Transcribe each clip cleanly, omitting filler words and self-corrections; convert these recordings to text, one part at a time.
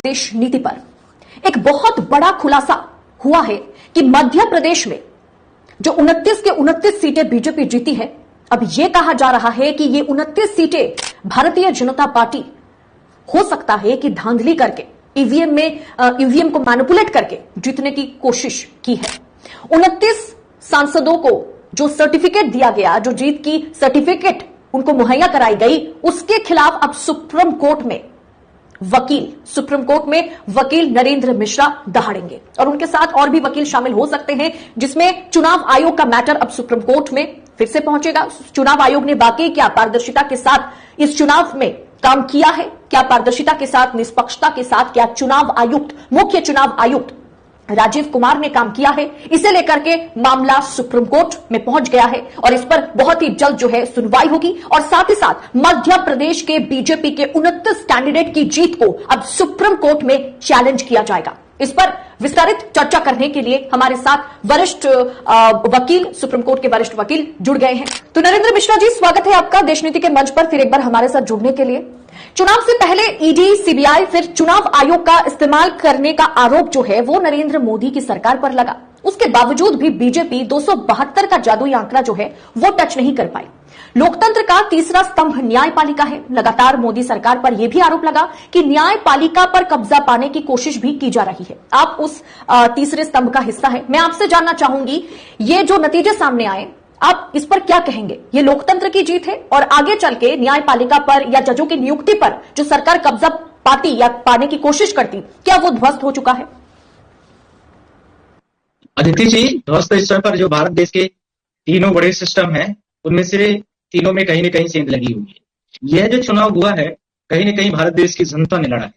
देश नीति पर एक बहुत बड़ा खुलासा हुआ है कि मध्य प्रदेश में जो 29 के 29 सीटें बीजेपी जीती है, अब यह कहा जा रहा है कि ये 29 सीटें भारतीय जनता पार्टी हो सकता है कि धांधली करके ईवीएम को मैनिपुलेट करके जीतने की कोशिश की है। 29 सांसदों को जो सर्टिफिकेट दिया गया, जो जीत की सर्टिफिकेट उनको मुहैया कराई गई, उसके खिलाफ अब सुप्रीम कोर्ट में वकील नरेंद्र मिश्रा दहाड़ेंगे और उनके साथ और भी वकील शामिल हो सकते हैं, जिसमें चुनाव आयोग का मैटर अब सुप्रीम कोर्ट में फिर से पहुंचेगा। चुनाव आयोग ने वाकई क्या पारदर्शिता के साथ इस चुनाव में काम किया है, क्या पारदर्शिता के साथ, निष्पक्षता के साथ, क्या मुख्य चुनाव आयुक्त राजीव कुमार ने काम किया है, इसे लेकर के मामला सुप्रीम कोर्ट में पहुंच गया है और इस पर बहुत ही जल्द जो है सुनवाई होगी और साथ ही साथ मध्य प्रदेश के बीजेपी के 29 कैंडिडेट की जीत को अब सुप्रीम कोर्ट में चैलेंज किया जाएगा। इस पर विस्तारित चर्चा करने के लिए हमारे साथ वरिष्ठ वकील, सुप्रीम कोर्ट के वरिष्ठ वकील जुड़ गए हैं। तो नरेंद्र मिश्रा जी, स्वागत है आपका देश नीति के मंच पर फिर एक बार हमारे साथ जुड़ने के लिए। चुनाव से पहले ईडी, सीबीआई, फिर चुनाव आयोग का इस्तेमाल करने का आरोप जो है वो नरेंद्र मोदी की सरकार पर लगा। उसके बावजूद भी बीजेपी 272 का जादुई आंकड़ा जो है वो टच नहीं कर पाई। लोकतंत्र का तीसरा स्तंभ न्यायपालिका है। लगातार मोदी सरकार पर यह भी आरोप लगा कि न्यायपालिका पर कब्जा पाने की कोशिश भी की जा रही है। आप उस तीसरे स्तंभ का हिस्सा है। मैं आपसे जानना चाहूंगी, ये जो नतीजे सामने आए, आप इस पर क्या कहेंगे? ये लोकतंत्र की जीत है और आगे चल के न्यायपालिका पर या जजों की नियुक्ति पर जो सरकार कब्जा पाती या पाने की कोशिश करती, क्या वो ध्वस्त हो चुका है? अदिति जी, ध्वस्त इस समय पर जो भारत देश के तीनों बड़े सिस्टम हैं, उनमें से तीनों में कहीं न कहीं सेंध लगी हुई है। यह जो चुनाव हुआ है, कहीं न कहीं भारत देश की जनता ने लड़ा है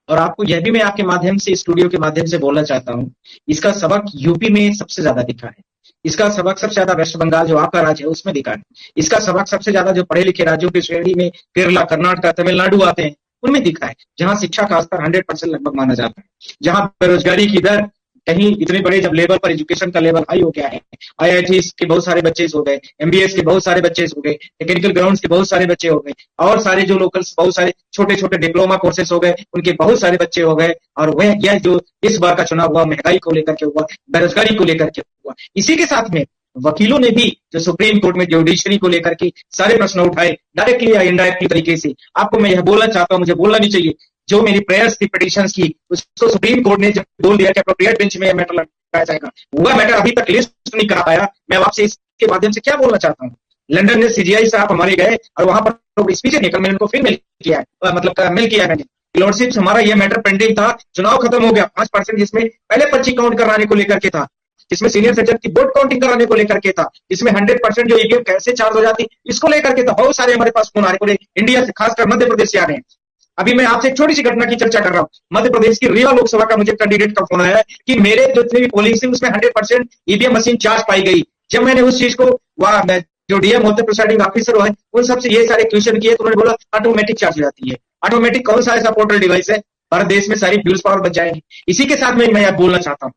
और आपको यह भी मैं आपके माध्यम से, स्टूडियो के माध्यम से बोलना चाहता हूं, इसका सबक यूपी में सबसे ज्यादा दिखा है। इसका सबक सबसे ज्यादा वेस्ट बंगाल जो आपका राज्य है उसमें दिखा है। इसका सबक सबसे ज्यादा जो पढ़े लिखे राज्यों की श्रेणी में केरला, कर्नाटक, तमिलनाडु आते हैं उनमें दिखा है, जहां शिक्षा का स्तर 100% लगभग माना जाता है, जहां बेरोजगारी की दर कहीं इतने बड़े जब लेवल पर एजुकेशन का लेवल हाई हो गया है, आईआईटीज के बहुत सारे बच्चे हो गए, एमबीएस के बहुत सारे बच्चे हो गए, टेक्निकल ग्राउंड्स के बहुत सारे बच्चे हो गए और सारे जो लोकल्स बहुत सारे छोटे छोटे डिप्लोमा कोर्सेस हो गए, उनके बहुत सारे बच्चे हो गए। और वह यह जो इस बार का चुनाव हुआ, महंगाई को लेकर के हुआ, बेरोजगारी को लेकर के हुआ। इसी के साथ में वकीलों ने भी जो सुप्रीम कोर्ट में जुडिशरी को लेकर के सारे प्रश्न उठाए, डायरेक्टली या इनडायरेक्टली तरीके से। आपको मैं यह बोलना चाहता हूं, मुझे बोलना नहीं चाहिए, जो मेरी प्रेयर्स थी, पिटीशंस की, उसको सुप्रीम कोर्ट ने जब बोल दिया कि अप्रोप्रिएट बेंच में मैटर लगाया जाएगा, वह मैटर अभी तक लिस्ट नहीं करा पाया। मैं आपसे इसके माध्यम से क्या बोलना चाहता हूँ, लंदन में सीजीआई साहब हमारे गए और वहां पर स्पीच निकल, मैंने उनको फिर मेल किया है, मेल किया मैंने, लॉर्डशिप हमारा यह मैटर पेंडिंग था, चुनाव खत्म हो गया, 5% जिसमें पहले पर्ची काउंट कराने को लेकर के था, जिसमें सीनियर सिटीजन की वोट काउंटिंग कराने को लेकर के था, जिसमें 100% जो ईवीएम कैसे चार्ज हो जाती इसको लेकर के था। बहुत सारे हमारे पास फोन आ रहे, इंडिया से, खासकर मध्य प्रदेश से आ रहे हैं। अभी मैं आपसे एक छोटी सी घटना की चर्चा कर रहा हूं। मध्य प्रदेश की रीवा लोकसभा का मुझे कैंडिडेट का फोन आया है कि मेरे जितनी भी पोलिंग थी उसमें 100% ईवीएम मशीन चार्ज पाई गई। जब मैंने उस चीज को वहां जो डीएम होते, प्रिसाइडिंग ऑफिसर है, उन सबसे ये सारे क्वेश्चन किए तो उन्होंने बोला ऑटोमेटिक चार्ज हो जाती है। ऑटोमेटिक कौन सा ऐसा पोर्टल डिवाइस है भारत देश में, सारी फ्यूल्स पावर बच जाएगी। इसी के साथ में मैं यह बोलना चाहता हूं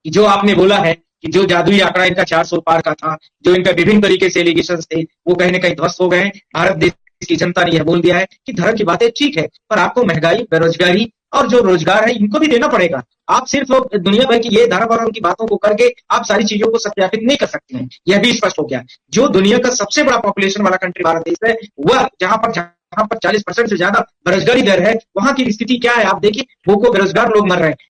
कि जो आपने बोला है कि जो जादुई आंकड़ा इनका 400 पार का था, जो इनका विभिन्न तरीके से एलिगेशन थे, वो कहीं न कहीं ध्वस्त हो गए। भारत देश की जनता ने यह बोल दिया है कि धर्म की बातें ठीक है, पर आपको महंगाई, बेरोजगारी और जो रोजगार है इनको भी देना पड़ेगा। आप सिर्फ दुनिया भर की ये धर्म और उनकी बातों को करके आप सारी चीजों को सत्यापित नहीं कर सकते हैं। यह भी स्पष्ट हो गया। जो दुनिया का सबसे बड़ा पॉपुलेशन वाला कंट्री भारत देश है, वह जहां पर 40% से ज्यादा बेरोजगारी दर है, वहां की स्थिति क्या है आप देखिए, भूखों बेरोजगार लोग मर रहे हैं।